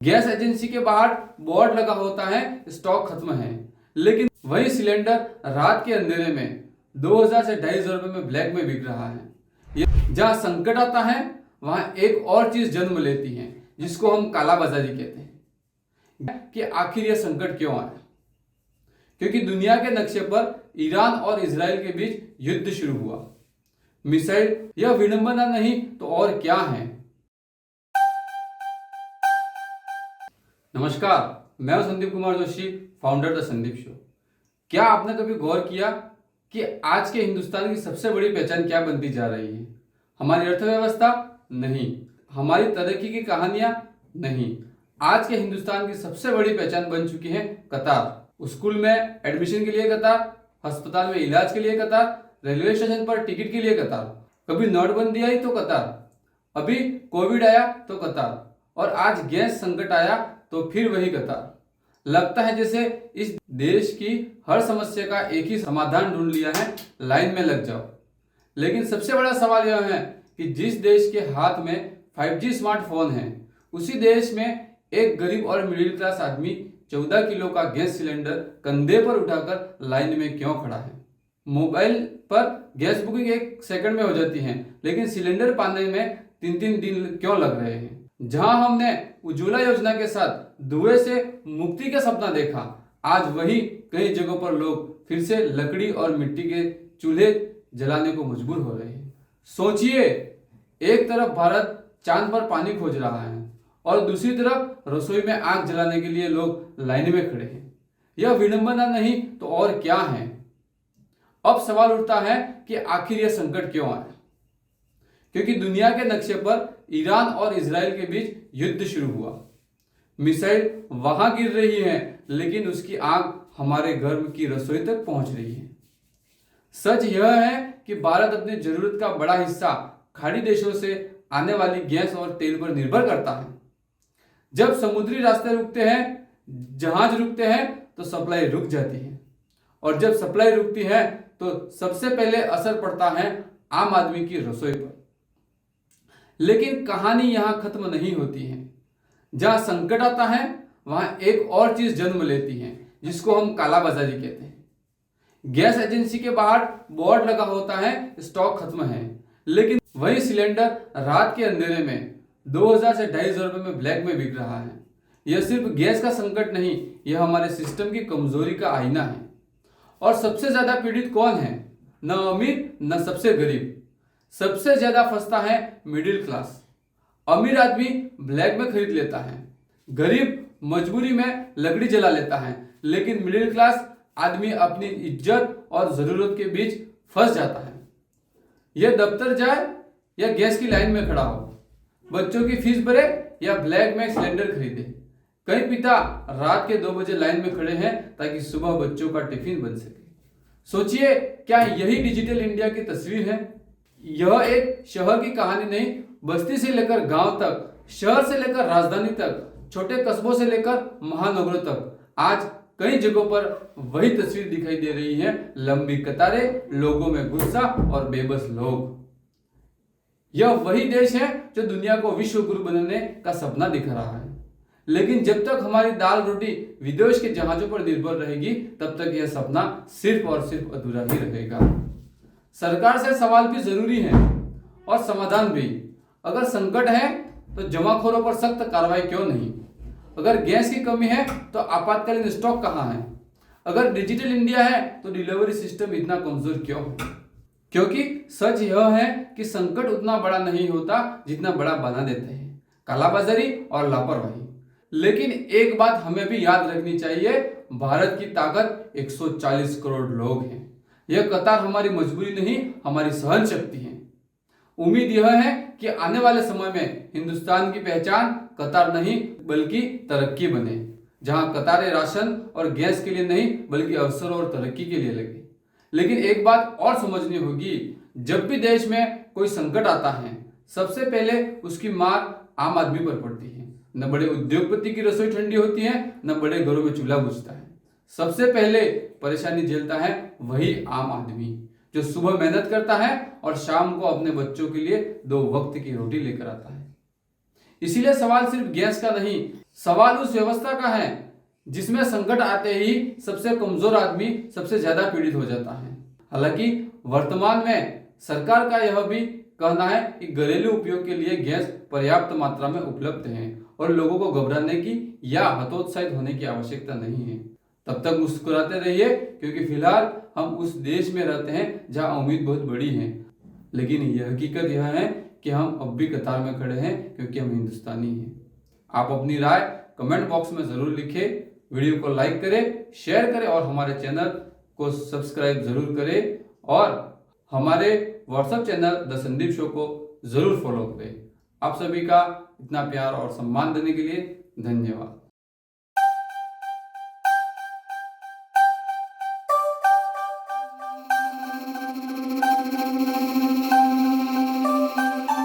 Gas agency के बाहर board लगा होता है स्टॉक खत्म है, लेकिन वही सिलेंडर रात के अंधेरे में 2000 से 2500 रुपए में ब्लैक में बिक रहा है। जहां संकट आता है वहां एक और चीज जन्म लेती है जिसको हम कालाबाजारी कहते हैं। कि आखिर यह संकट क्यों आया? क्योंकि दुनिया के नक्शे पर ईरान और इजराइल के बीच युद्ध शुरू हुआ। मिसाइल यह विडंबना नहीं तो और क्या है। नमस्कार, मैं हूं Sandeep Kumar Joshi, founder the Sandeep show. क्या आपने कभी गौर किया कि आज के हिंदुस्तान की सबसे बड़ी पहचान क्या बनती जा रही है? हमारी अर्थव्यवस्था? नहीं। हमारी तरक्की की कहानियां? नहीं। आज के हिंदुस्तान की सबसे बड़ी पहचान बन चुकी है कतार। स्कूल में एडमिशन के लिए कतार, अस्पताल में इलाज के लिए कतार, रेलवे स्टेशन पर टिकट के लिए कतार। कभी नोटबंदी आई तो कतार, अभी कोविड आया तो कतार, और आज गैस संकट आया तो फिर वही कतार। लगता है जैसे इस देश की हर समस्या का एक ही समाधान ढूंढ लिया है, लाइन में लग जाओ। लेकिन सबसे बड़ा सवाल यह है कि जिस देश के हाथ में 5G स्मार्टफोन है, उसी देश में एक गरीब और मिडिल क्लास आदमी 14 किलो का गैस सिलेंडर कंधे पर उठाकर लाइन में क्यों खड़ा है? मोबाइल पर गैस बुकिंग 1 सेकंड में हो जाती है, लेकिन सिलेंडर पाने में 3-3 दिन क्यों लग रहे हैं? जहां हमने उज्ज्वला योजना के साथ धुएं से मुक्ति का सपना देखा, आज वही कई जगहों पर लोग फिर से लकड़ी और मिट्टी के चूल्हे जलाने को मजबूर हो रहे हैं। सोचिए, एक तरफ भारत चांद पर पानी खोज रहा है और दूसरी तरफ रसोई में आग जलाने के लिए लोग लाइन में खड़े हैं। यह विडंबना नहीं तो और क्या है? अब सवाल उठता है कि आखिर यह संकट क्यों आया? क्योंकि दुनिया के नक्शे पर ईरान और इजराइल के बीच युद्ध शुरू हुआ। मिसाइल वहां गिर रही है, लेकिन उसकी आग हमारे घर की रसोई तक पहुंच रही है। सच यह है कि भारत अपनी जरूरत का बड़ा हिस्सा खाड़ी देशों से आने वाली गैस और तेल पर निर्भर करता है। जब समुद्री रास्ते रुकते हैं, जहाज रुकते हैं, तो सप्लाई रुक जाती है, और जब सप्लाई रुकती है तो सबसे पहले असर पड़ता है आम आदमी की रसोई पर। लेकिन कहानी यहां खत्म नहीं होती है। जहां संकट आता है वहां एक और चीज जन्म लेती है जिसको हम कालाबाजारी कहते हैं। गैस एजेंसी के बाहर बोर्ड लगा होता है स्टॉक खत्म है, लेकिन वही सिलेंडर रात के अंधेरे में 2000 से 2500 रुपए में ब्लैक में बिक रहा है। यह सिर्फ गैस का संकट नहीं, यह हमारे सिस्टम की कमजोरी का आईना है। और सबसे ज्यादा पीड़ित कौन है? न अमीर न सबसे गरीब। सबसे ज्यादा फंसता है मिडिल क्लास। अमीर आदमी ब्लैक में खरीद लेता है, गरीब मजबूरी में लकड़ी जला लेता है, लेकिन मिडिल क्लास आदमी अपनी इज्जत और जरूरत के बीच फंस जाता है। यह दफ्तर जाए या गैस की लाइन में खड़ा हो, बच्चों की फीस भरे या ब्लैक में सिलेंडर खरीदे। कई पिता रात के 2 बजे लाइन में खड़े हैं ताकि सुबह बच्चों का टिफिन बन सके। सोचिए, क्या यही डिजिटल इंडिया की तस्वीर है? यह एक शहर की कहानी नहीं, बस्ती से लेकर गांव तक, शहर से लेकर राजधानी तक, छोटे कस्बों से लेकर महानगरों तक, आज कई जगहों पर वही तस्वीर दिखाई दे रही है। लंबी कतारें, लोगों में गुस्सा और बेबस लोग। यह वही देश है जो दुनिया को विश्व गुरु बनने का सपना दिखा रहा है। लेकिन जब तक हमारी दाल रोटी विदेश के जहाजों पर निर्भर रहेगी, तब तक यह सपना सिर्फ और सिर्फ अधूरा ही रहेगा। सरकार से सवाल भी जरूरी है और समाधान भी। अगर संकट है तो जमाखोरों पर सख्त कार्रवाई क्यों नहीं? अगर गैस की कमी है तो आपातकालीन स्टॉक कहां है? अगर डिजिटल इंडिया है तो डिलीवरी सिस्टम इतना कमजोर क्यों है? क्योंकि सच यह है कि संकट उतना बड़ा नहीं होता जितना बड़ा बना देते हैं कालाबाजारी और लापरवाही। लेकिन एक बात हमें भी याद रखनी चाहिए, भारत की ताकत 140 करोड़ लोग हैं। यह कतार हमारी मजबूरी नहीं, हमारी सहन शक्ति है। उम्मीद यह है कि आने वाले समय में हिंदुस्तान की पहचान कतार नहीं बल्कि तरक्की बने, जहां कतारें राशन और गैस के लिए नहीं बल्कि अवसर और तरक्की के लिए लगे। लेकिन एक बात और समझनी होगी, जब भी देश में कोई संकट आता है, सबसे पहले उसकी मार आम आदमी पर पड़ती है। न बड़े उद्योगपति की रसोई ठंडी होती है, न बड़े घरों में चूल्हा बुझता है। सबसे पहले परेशानी झेलता है वही आम आदमी जो सुबह मेहनत करता है और शाम को अपने बच्चों के लिए 2 वक्त की रोटी लेकर आता है। इसीलिए सवाल सिर्फ गैस का नहीं, सवाल उस व्यवस्था का है जिसमें संकट आते ही सबसे कमजोर आदमी सबसे ज्यादा पीड़ित हो जाता है। हालांकि वर्तमान में सरकार का यह भी कहना है कि घरेलू उपयोग के लिए गैस पर्याप्त मात्रा में उपलब्ध है और लोगों को घबराने की या हतोत्साहित होने की आवश्यकता नहीं है। तब तक मुस्कुराते रहिए, क्योंकि फिलहाल हम उस देश में रहते हैं जहां उम्मीद बहुत बड़ी है, लेकिन यह हकीकत यह है कि हम अब भी कतार में खड़े हैं, क्योंकि हम हिंदुस्तानी हैं। आप अपनी राय कमेंट बॉक्स में जरूर लिखें, वीडियो को लाइक करें, शेयर करें और हमारे चैनल को सब्सक्राइब जरूर करें और हमारे WhatsApp channel the Sandeep show को जरूर फॉलो करें। आप सभी का इतना प्यार और सम्मान देने के लिए धन्यवाद।